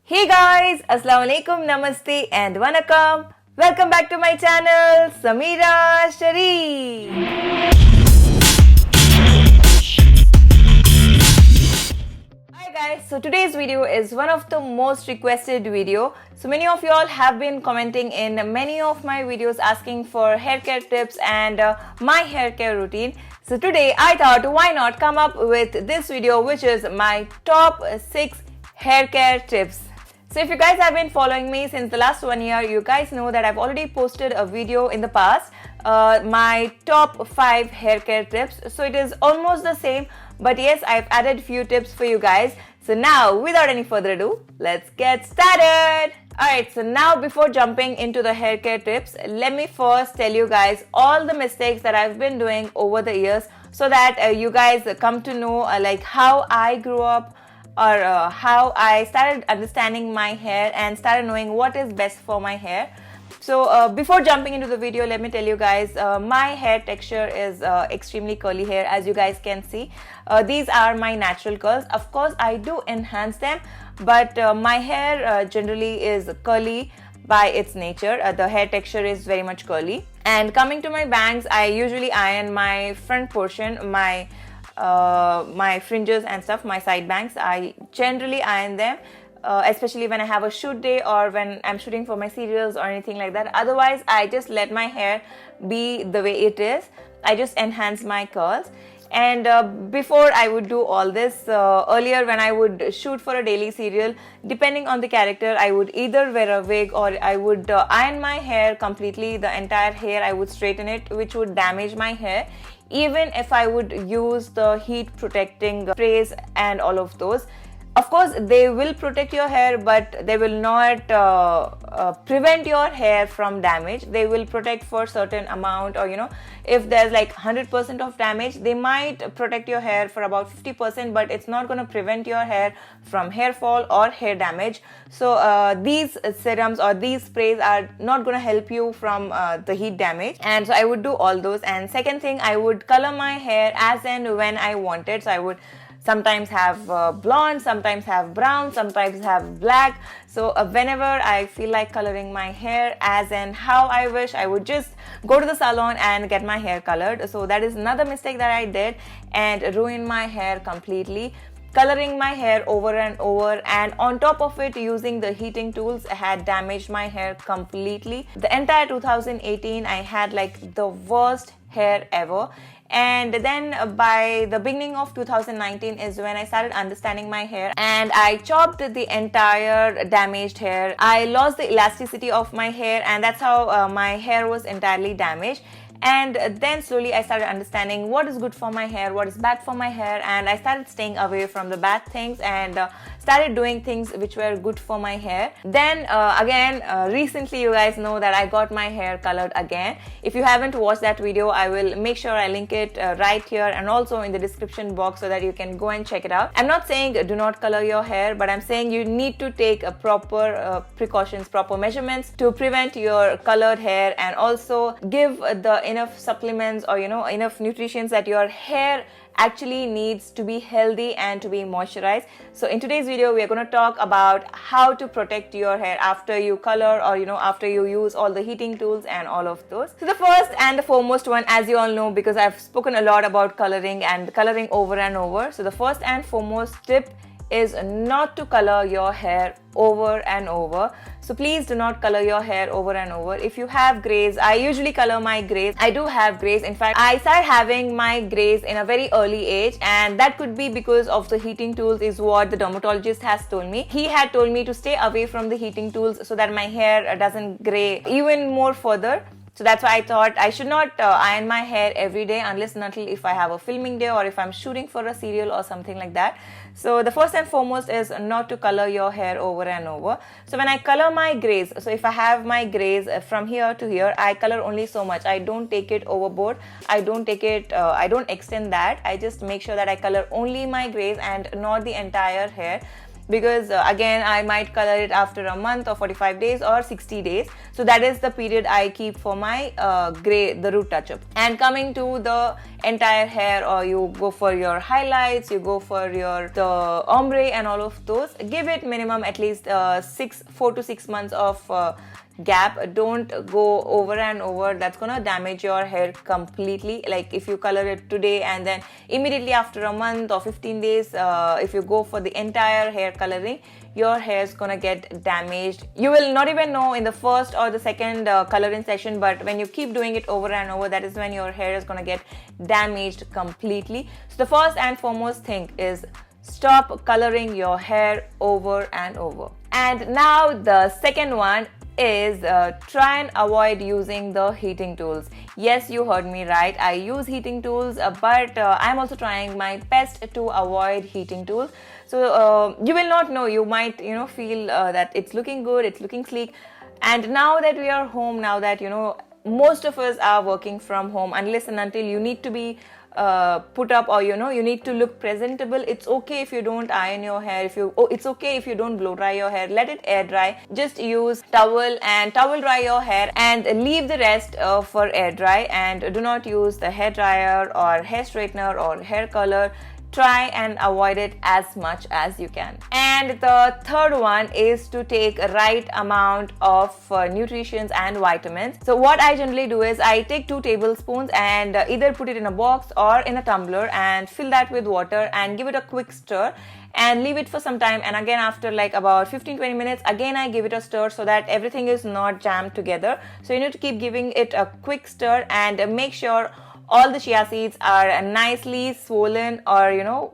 Hey guys, Assalamu alaikum, Namaste and Vanakkam. Welcome back to my channel, Sameera Sharif. Hi guys, so today's video is one of the most requested video. So many of you all have been commenting in many of my videos asking for hair care tips and my hair care routine. So today I thought why not come up with this video, which is my top 6 hair care tips. So if you guys have been following me since the last 1 year, you guys know that I've already posted a video in the past, my top 5 hair care tips. So it is almost the same, but yes, I've added few tips for you guys. So now, without any further ado, let's get started. Alright, so now before jumping into the hair care tips, let me first tell you guys all the mistakes that I've been doing over the years so that you guys come to know like how I grew up, or how I started understanding my hair and started knowing what is best for my hair. So before jumping into the video, let me tell you guys, my hair texture is extremely curly hair, as you guys can see. These are my natural curls. Of course, I do enhance them, but my hair generally is curly by its nature. The hair texture is very much curly. And coming to my bangs, I usually iron my front portion, my fringes and stuff, my side bangs. I generally iron them, especially when I have a shoot day or when I'm shooting for my serials or anything like that. Otherwise, I just let my hair be the way it is. I just enhance my curls. And before I would do all this, earlier when I would shoot for a daily serial, depending on the character, I would either wear a wig or I would iron my hair completely, the entire hair. I would straighten it, which would damage my hair. Even if I would use the heat protecting sprays and all of those. Of course, they will protect your hair, but they will not prevent your hair from damage. They will protect for certain amount, or if there's like 100% of damage, they might protect your hair for about 50%, but it's not going to prevent your hair from hair fall or hair damage. So these serums or these sprays are not going to help you from the heat damage. And so I would do all those. And second thing, I would color my hair as and when I wanted. So I would sometimes have blonde, sometimes have brown, sometimes have black. So whenever I feel like coloring my hair as and how I wish, I would just go to the salon and get my hair colored. So that is another mistake that I did and ruined my hair completely. Coloring my hair over and over, and on top of it, using the heating tools had damaged my hair completely. The entire 2018, I had like the worst hair ever. And then by the beginning of 2019 is when I started understanding my hair, and I chopped the entire damaged hair. I lost the elasticity of my hair, and that's how my hair was entirely damaged. And then slowly I started understanding what is good for my hair, what is bad for my hair, and I started staying away from the bad things and started doing things which were good for my hair. Then again, recently you guys know that I got my hair colored again. If you haven't watched that video, I will make sure I link it right here and also in the description box so that you can go and check it out. I'm not saying do not color your hair, but I'm saying you need to take a proper precautions, proper measurements to prevent your colored hair, and also give the enough supplements or enough nutrition that your hair actually needs to be healthy and to be moisturized. So in today's video, we are going to talk about how to protect your hair after you color, or after you use all the heating tools and all of those. So the first and the foremost one, as you all know, because I've spoken a lot about coloring and coloring over and over. So the first and foremost tip is not to color your hair over and over. So please do not color your hair over and over. If you have grays, I usually color my grays. I do have grays. In fact, I started having my grays in a very early age, and that could be because of the heating tools, is what the dermatologist has told me. He had told me to stay away from the heating tools so that my hair doesn't gray even more further. So that's why I thought I should not iron my hair every day unless and until if I have a filming day or if I'm shooting for a serial or something like that. So the first and foremost is not to color your hair over and over. So when I color my grays, so if I have my grays from here to here, I color only so much. I don't take it overboard. I don't extend that. I just make sure that I color only my grays and not the entire hair. because again I might color it after a month or 45 days or 60 days. So that is the period I keep for my the root touch-up. And coming to the entire hair, or you go for your highlights, you go for the ombre and all of those, give it minimum at least 4 to 6 months of gap. Don't go over and over. That's gonna damage your hair completely. Like if you color it today and then immediately after a month or 15 days, if you go for the entire hair coloring, your hair is gonna get damaged. You will not even know in the first or the second coloring session, but when you keep doing it over and over, that is when your hair is gonna get damaged completely. So the first and foremost thing is stop coloring your hair over and over. And now the second one is try and avoid using the heating tools. Yes, you heard me right. I use heating tools, but I'm also trying my best to avoid heating tools. So you will not know. You might, feel that it's looking good, it's looking sleek. And now that we are home, now that, most of us are working from home, unless and until you need to be put up, or you need to look presentable, it's okay if you don't iron your hair, it's okay if you don't blow dry your hair. Let it air dry. Just use towel and towel dry your hair and leave the rest for air dry, and do not use the hair dryer or hair straightener or hair curler. Try and avoid it as much as you can. And the third one is to take a right amount of nutrients and vitamins. So what I generally do is I take 2 tablespoons and either put it in a box or in a tumbler and fill that with water and give it a quick stir and leave it for some time. And again, after like about 15-20 minutes, again I give it a stir so that everything is not jammed together. So you need to keep giving it a quick stir and make sure all the chia seeds are nicely swollen, or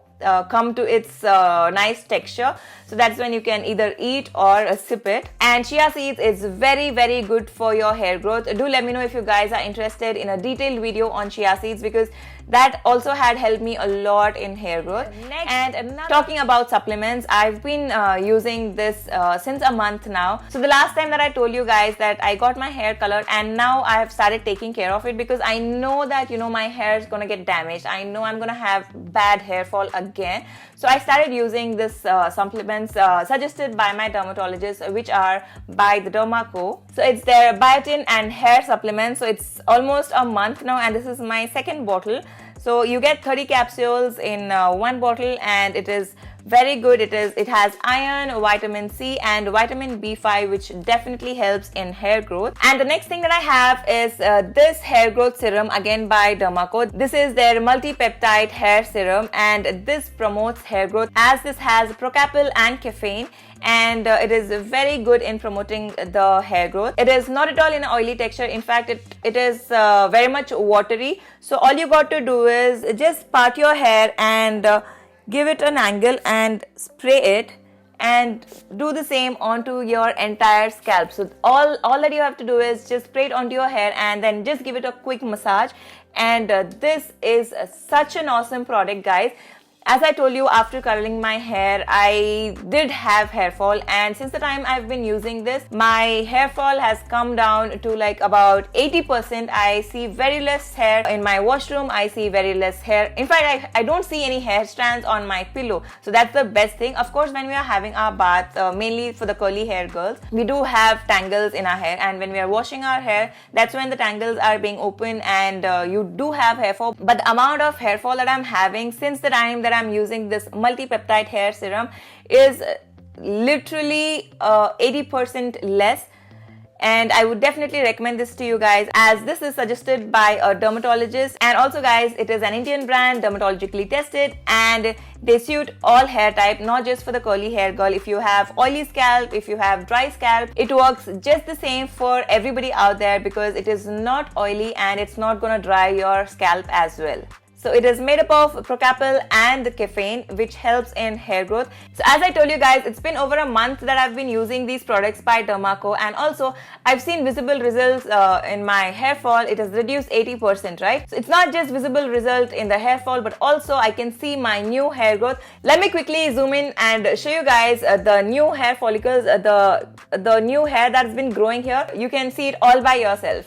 come to its nice texture. So that's when you can either eat or sip it. And chia seeds is very, very good for your hair growth. Do let me know if you guys are interested in a detailed video on chia seeds, because that also had helped me a lot in hair growth. And talking about supplements, I've been using this since a month now. So the last time that I told you guys that I got my hair colored, and now I have started taking care of it, because I know that my hair is gonna get damaged. I know I'm gonna have bad hair fall again. So I started using this supplements suggested by my dermatologist, which are by the Dermaco. So it's their biotin and hair supplement. So it's almost a month now, and this is my second bottle. So you get 30 capsules in one bottle, and it is very good. It has iron, vitamin C and vitamin B5, which definitely helps in hair growth. And the next thing that I have is this hair growth serum, again by Dermaco. This is their multi-peptide hair serum, and this promotes hair growth, as this has Procapil and caffeine, and it is very good in promoting the hair growth. It is not at all in an oily texture. In fact, it is very much watery. So all you got to do is just part your hair and give it an angle and spray it, and do the same onto your entire scalp. So all that you have to do is just spray it onto your hair and then just give it a quick massage. And this is such an awesome product, guys. As I told you, after coloring my hair, I did have hair fall, and since the time I've been using this, my hair fall has come down to like about 80%. I see very less hair in my washroom. I see very less hair. In fact, I don't see any hair strands on my pillow. So that's the best thing. Of course, when we are having our bath, mainly for the curly hair girls, we do have tangles in our hair, and when we are washing our hair, that's when the tangles are being open and you do have hair fall. But the amount of hair fall that I'm having since the time that I'm using this multi-peptide hair serum is literally 80% less. And I would definitely recommend this to you guys, as this is suggested by a dermatologist. And also guys, it is an Indian brand, dermatologically tested, and they suit all hair type, not just for the curly hair girl. If you have oily scalp, if you have dry scalp, it works just the same for everybody out there, because it is not oily and it's not gonna dry your scalp as well. So it is made up of Procapil and caffeine, which helps in hair growth. So as I told you guys, it's been over a month that I've been using these products by Dermaco, and also I've seen visible results in my hair fall. It has reduced 80%, right? So it's not just visible result in the hair fall, but also I can see my new hair growth. Let me quickly zoom in and show you guys the new hair follicles, the new hair that's been growing here. You can see it all by yourself.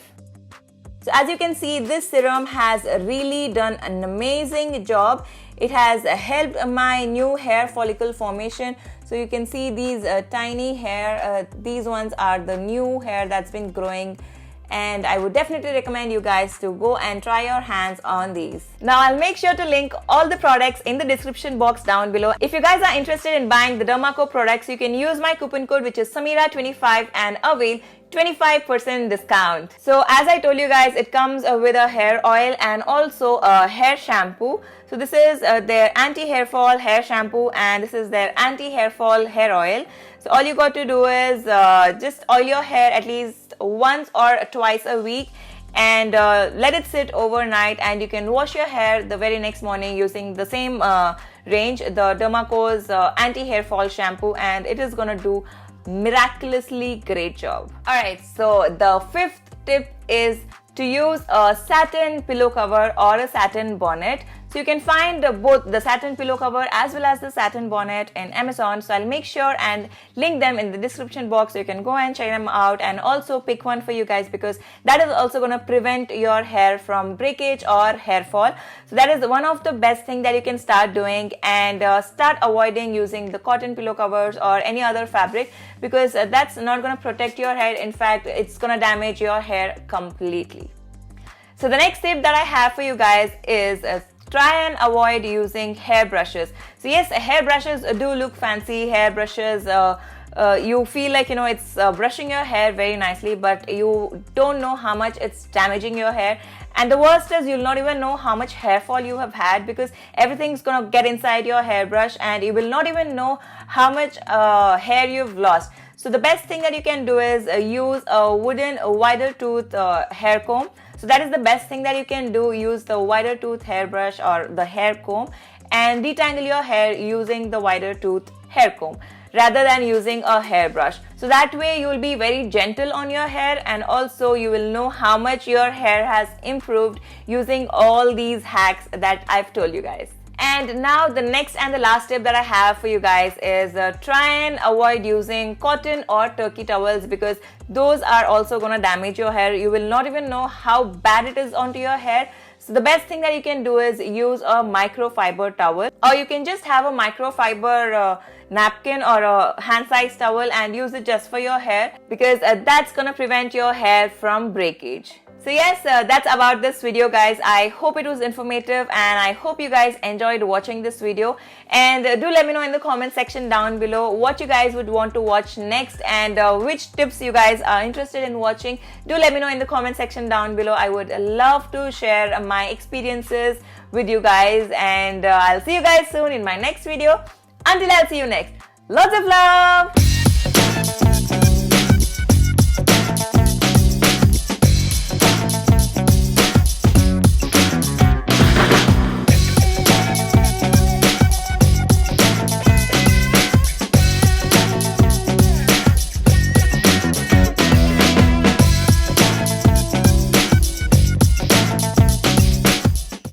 So as you can see, this serum has really done an amazing job. It has helped my new hair follicle formation So you can see these tiny hair, these ones are the new hair that's been growing, and I would definitely recommend you guys to go and try your hands on these. Now I'll make sure to link all the products in the description box down below. If you guys are interested in buying the Derma Co products, you can use my coupon code, which is Sameera25, and avail 25% discount. So as I told you guys, it comes with a hair oil and also a hair shampoo. So this is their anti-hair fall hair shampoo, and this is their anti-hair fall hair oil. So all you got to do is just oil your hair at least once or twice a week, and let it sit overnight, and you can wash your hair the very next morning using the same range, the Derma Co's anti-hair fall shampoo, and it is gonna do miraculously great job. Alright, so the fifth tip is to use a satin pillow cover or a satin bonnet. So you can find both the satin pillow cover as well as the satin bonnet in Amazon. So I'll make sure and link them in the description box so you can go and check them out, and also pick one for you guys, because that is also going to prevent your hair from breakage or hair fall. So that is one of the best thing that you can start doing, and start avoiding using the cotton pillow covers or any other fabric, because that's not going to protect your hair. In fact, it's going to damage your hair completely. So the next tip that I have for you guys is try and avoid using hair brushes. So yes, hair brushes do look fancy. Hair brushes, you feel like, you know, it's brushing your hair very nicely, but you don't know how much it's damaging your hair. And the worst is, you'll not even know how much hair fall you have had, because everything's gonna get inside your hairbrush, and you will not even know how much hair you've lost. So the best thing that you can do is use a wooden wider tooth hair comb. So that is the best thing that you can do. Use the wider tooth hairbrush or the hair comb and detangle your hair using the wider tooth hair comb rather than using a hairbrush. So that way you will be very gentle on your hair, and also you will know how much your hair has improved using all these hacks that I've told you guys. And now the next and the last tip that I have for you guys is try and avoid using cotton or turkey towels, because those are also going to damage your hair. You will not even know how bad it is onto your hair. So the best thing that you can do is use a microfiber towel, or you can just have a microfiber napkin or a hand-sized towel and use it just for your hair, because that's going to prevent your hair from breakage. So yes, that's about this video, guys. I hope it was informative, and I hope you guys enjoyed watching this video. And do let me know in the comment section down below what you guys would want to watch next, and which tips you guys are interested in watching. Do let me know in the comment section down below. I would love to share my experiences with you guys, and I'll see you guys soon in my next video. Until I'll see you next, lots of love.